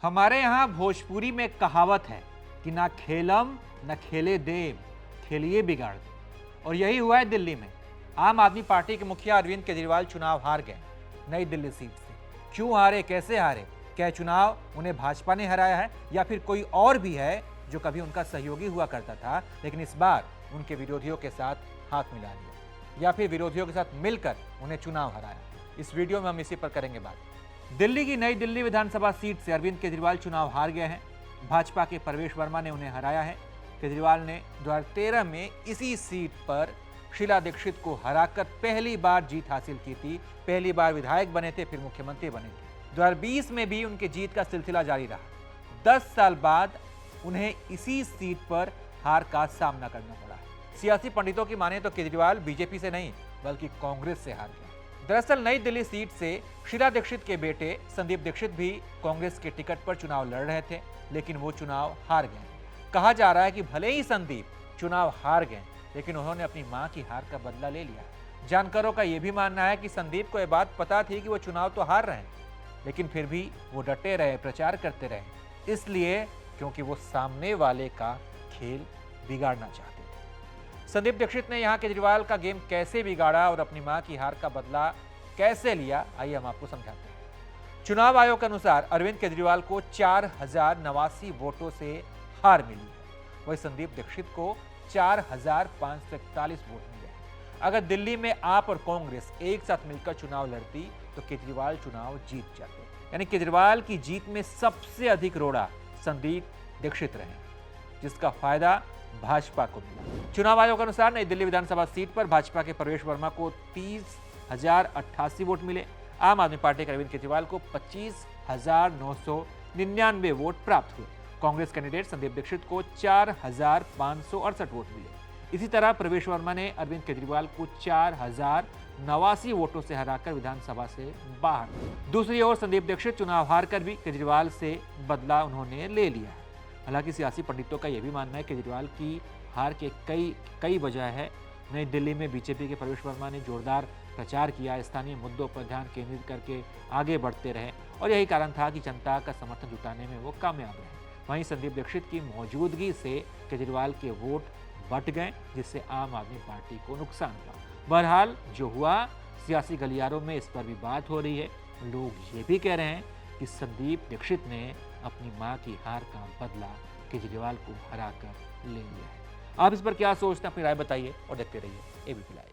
हमारे यहाँ भोजपुरी में कहावत है कि ना खेलम न खेले देव, खेलिए बिगाड़ दे। और यही हुआ है दिल्ली में। आम आदमी पार्टी के मुखिया अरविंद केजरीवाल चुनाव हार गए नई दिल्ली सीट से। क्यों हारे, कैसे हारे, क्या चुनाव उन्हें भाजपा ने हराया है या फिर कोई और भी है जो कभी उनका सहयोगी हुआ करता था लेकिन इस बार उनके विरोधियों के साथ हाथ मिला लिया, या फिर विरोधियों के साथ मिलकर उन्हें चुनाव हराया। इस वीडियो में हम इसी पर करेंगे बात। दिल्ली की नई दिल्ली विधानसभा सीट से अरविंद केजरीवाल चुनाव हार गए हैं। भाजपा के प्रवेश वर्मा ने उन्हें हराया है। केजरीवाल ने 2013 में इसी सीट पर शीला दीक्षित को हराकर पहली बार जीत हासिल की थी। पहली बार विधायक बने थे, फिर मुख्यमंत्री बने थे। 2020 में भी उनकी जीत का सिलसिला जारी रहा। 10 साल बाद उन्हें इसी सीट पर हार का सामना करना पड़ा है। सियासी पंडितों की माने तो केजरीवाल बीजेपी से नहीं बल्कि कांग्रेस से हार गए। दरअसल नई दिल्ली सीट से शीला दीक्षित के बेटे संदीप दीक्षित भी कांग्रेस के टिकट पर चुनाव लड़ रहे थे, लेकिन वो चुनाव हार गए। कहा जा रहा है कि भले ही संदीप चुनाव हार गए लेकिन उन्होंने अपनी मां की हार का बदला ले लिया। जानकारों का यह भी मानना है कि संदीप को यह बात पता थी कि वो चुनाव तो हार रहे हैं, लेकिन फिर भी वो डटे रहे, प्रचार करते रहे, इसलिए क्योंकि वो सामने वाले का खेल बिगाड़ना चाहते थे। संदीप दीक्षित ने यहाँ केजरीवाल का गेम कैसे बिगाड़ा और अपनी मां की हार का बदला कैसे लिया, आइए हम आपको समझाते हैं। चुनाव आयोग के अनुसार अरविंद केजरीवाल को 4089 वोटों से हार मिली है, वही संदीप दीक्षित को 4541 वोट मिले। अगर दिल्ली में आप और कांग्रेस एक साथ मिलकर चुनाव लड़ती तो केजरीवाल चुनाव जीत जाते, यानी केजरीवाल की जीत में सबसे अधिक रोड़ा संदीप दीक्षित रहे, जिसका फायदा भाजपा को मिला। चुनाव आयोग के अनुसार नई दिल्ली विधानसभा सीट पर भाजपा के प्रवेश वर्मा को 30,088 वोट मिले। आम आदमी पार्टी के अरविंद केजरीवाल को 25,999 वोट प्राप्त हुए। कांग्रेस कैंडिडेट संदीप दीक्षित को 4,568 वोट मिले। इसी तरह प्रवेश वर्मा ने अरविंद केजरीवाल को 4,089 वोटों से हराकर विधानसभा से बाहर। दूसरी ओर संदीप दीक्षित चुनाव हारकर भी केजरीवाल से बदला उन्होंने ले लिया है। हालांकि सियासी पंडितों का यह भी मानना है कि केजरीवाल की हार के कई वजह है। नई दिल्ली में बीजेपी के प्रवेश वर्मा ने जोरदार प्रचार किया, स्थानीय मुद्दों पर ध्यान केंद्रित करके आगे बढ़ते रहे और यही कारण था कि जनता का समर्थन जुटाने में वो कामयाब रहे। वहीं संदीप दीक्षित की मौजूदगी से केजरीवाल के वोट बट गए, जिससे आम आदमी पार्टी को नुकसान हुआ। बहरहाल जो हुआ, सियासी गलियारों में इस पर भी बात हो रही है। लोग ये भी कह रहे हैं कि संदीप दीक्षित ने अपनी मां की हार का बदला केजरीवाल को हराकर ले लिया है। आप इस पर क्या सोचते हैं, अपनी राय बताइए और देखते रहिए एबीपी लाइव।